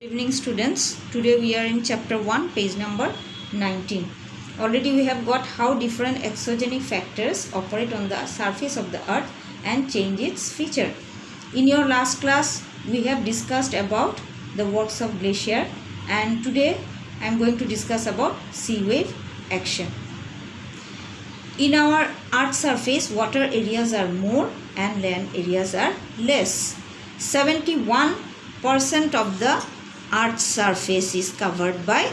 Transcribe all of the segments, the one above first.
Evening students, today we are in chapter 1 page number 19. Already we have got how different exogenic factors operate on the surface of the earth and change its feature. In your last class we have discussed about the works of glacier, and today I am going to discuss about sea wave action. In our earth surface, water areas are more and land areas are less. 71% of the earth's surface is covered by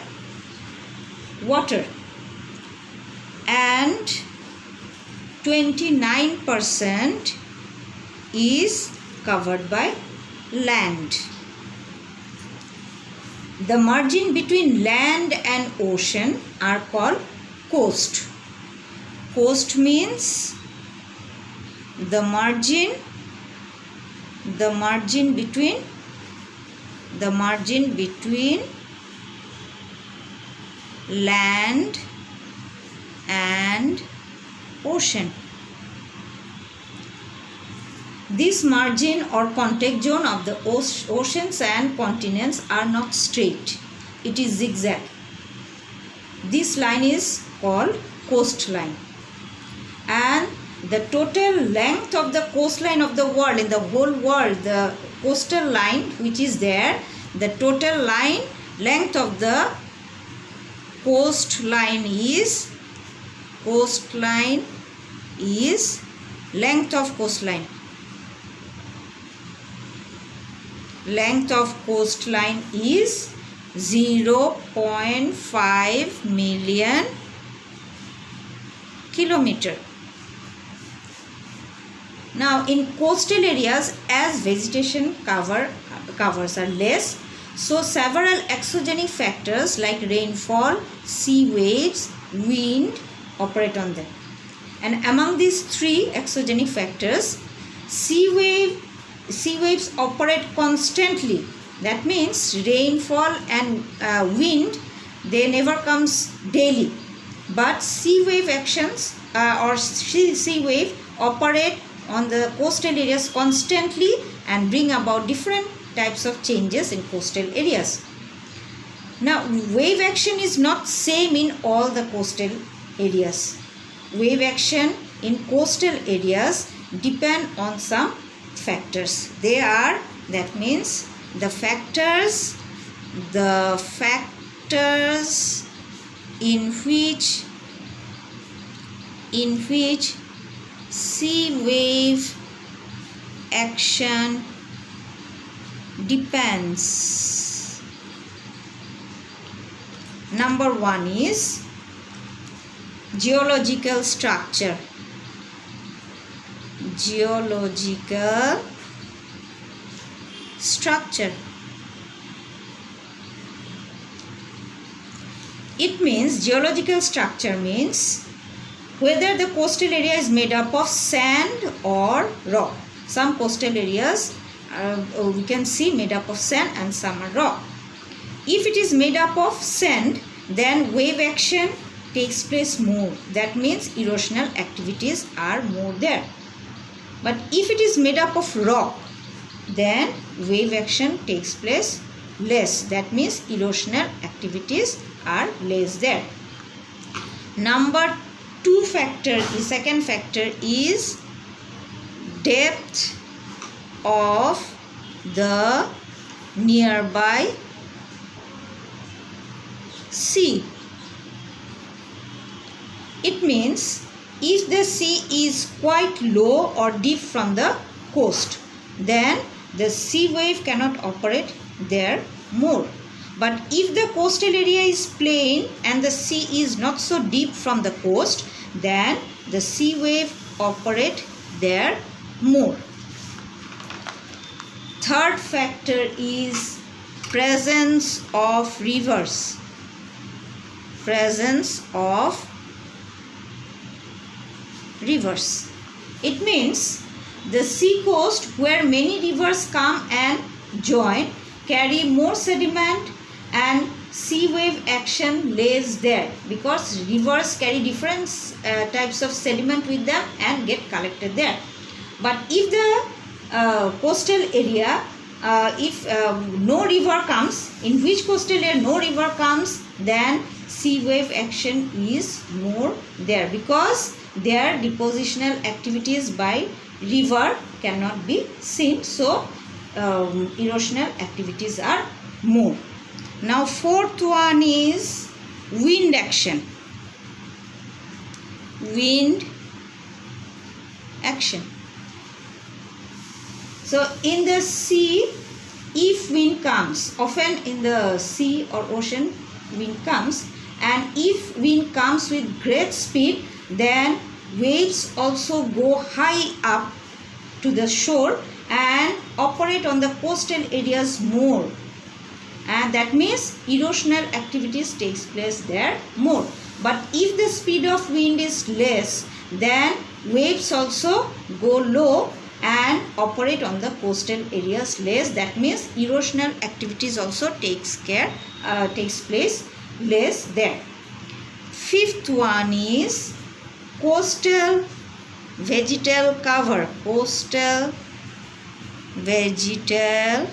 water and 29% is covered by land. The margin between land and ocean are called coast. Coast means the margin between land and ocean. This margin or contact zone of the oceans and continents are not straight. It is zigzag. This line is called coastline. And the total length of the coastline of the world, in the whole world, the coastal line which is there, the total length of the coastline is length of coastline. Length of coastline is 0.5 million kilometer. Now in coastal areas, as vegetation covers are less, so several exogenic factors like rainfall, sea waves, wind operate on them. And among these three exogenic factors, sea waves operate constantly. That means rainfall and wind, they never comes daily. But sea wave actions or sea wave operate on the coastal areas constantly and bring about different types of changes in coastal areas. Now, wave action is not same in all the coastal areas. Wave action in coastal areas depend on some factors. They are, that means the factors in which sea wave action depends. Number one is geological structure. Geological structure. It means geological structure means whether the coastal area is made up of sand or rock. Some coastal areas we can see made up of sand and some are rock. If it is made up of sand, then wave action takes place more. That means erosional activities are more there. But if it is made up of rock, then wave action takes place less. That means erosional activities are less there. Number second factor is depth of the nearby sea. It means if the sea is quite low or deep from the coast, then the sea wave cannot operate there more. But if the coastal area is plain and the sea is not so deep from the coast, then the sea wave operate there more. Third factor is presence of rivers. Presence of rivers. It means the sea coast where many rivers come and join carry more sediment and sea wave action lays there, because rivers carry different types of sediment with them and get collected there. But if the coastal area if no river comes, in which coastal area no river comes, then sea wave action is more there, because their depositional activities by river cannot be seen, so erosional activities are more. Now fourth one is wind action. Wind action. So in the sea, if wind comes, often in the sea or ocean wind comes, and if wind comes with great speed, then waves also go high up to the shore and operate on the coastal areas more, and that means erosional activities takes place there more. But if the speed of wind is less, then waves also go low and operate on the coastal areas less, that means erosional activities also takes place less there. Fifth one is coastal vegetal cover. Coastal vegetal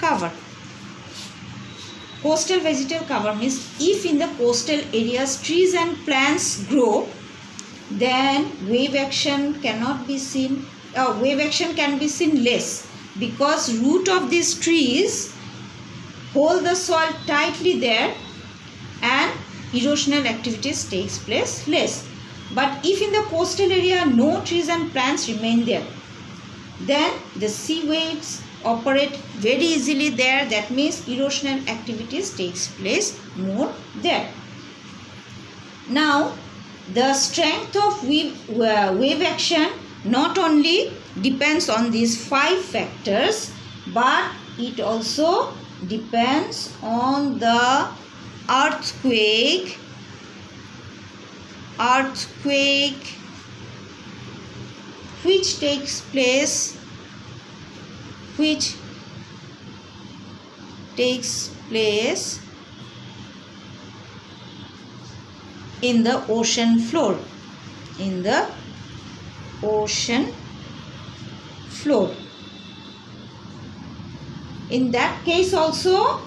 cover. Coastal vegetal cover means if in the coastal areas trees and plants grow, then wave action cannot be seen. Wave action can be seen less, because root of these trees hold the soil tightly there, and erosional activities takes place less. But if in the coastal area no trees and plants remain there, then the sea waves operate very easily there, that means erosional activities takes place more there. Now the strength of wave action not only depends on these 5 factors, but it also depends on the earthquake which takes place in the ocean floor. In the ocean floor. In that case also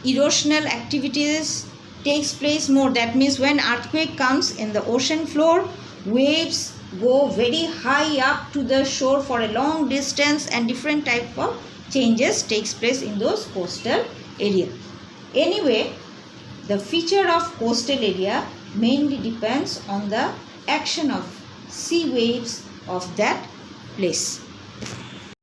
erosional activities takes place more. That means when earthquake comes in the ocean floor, waves go very high up to the shore for a long distance, and different type of changes takes place in those coastal area. Anyway, the feature of coastal area mainly depends on the action of sea waves of that place.